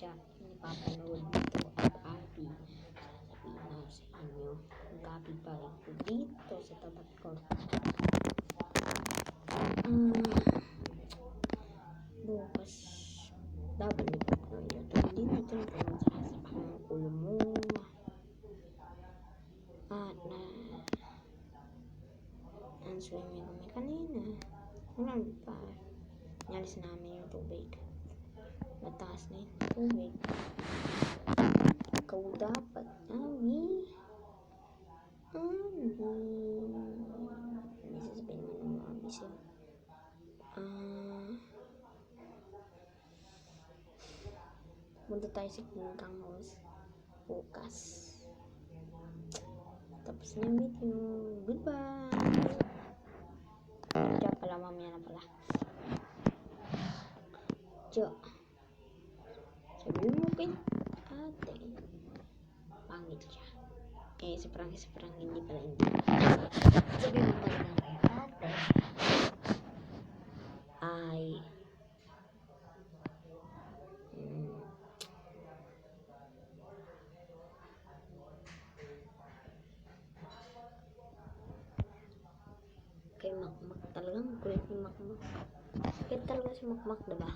chat, hindi papanood dito at Abby. Sasabihin ko sa inyo, magkapit-bahay ko dito sa tapat ko. Bukas, dapat nito ko yun. Hindi natin ito masasapak ng ulo mo. At ang swimming kami kanina. Wala pa. Nyalis namin yung tubig. Mataas na yung tubig. Ikaw dapat, Abby. May sasabihin mo ng mga bisyo. Punta tayo sa King Kangos bukas. Tapos na yung video. Goodbye. Diyo pala, mamaya na pala. Diyo. Sabihin mo kay ate. Pangit siya. Si Frankie hindi pala hindi. Sabihin mo pala na kay ate. Ay. Kay Makmak talagang kulit ni Makmak. Sakit talaga si Makmak, diba?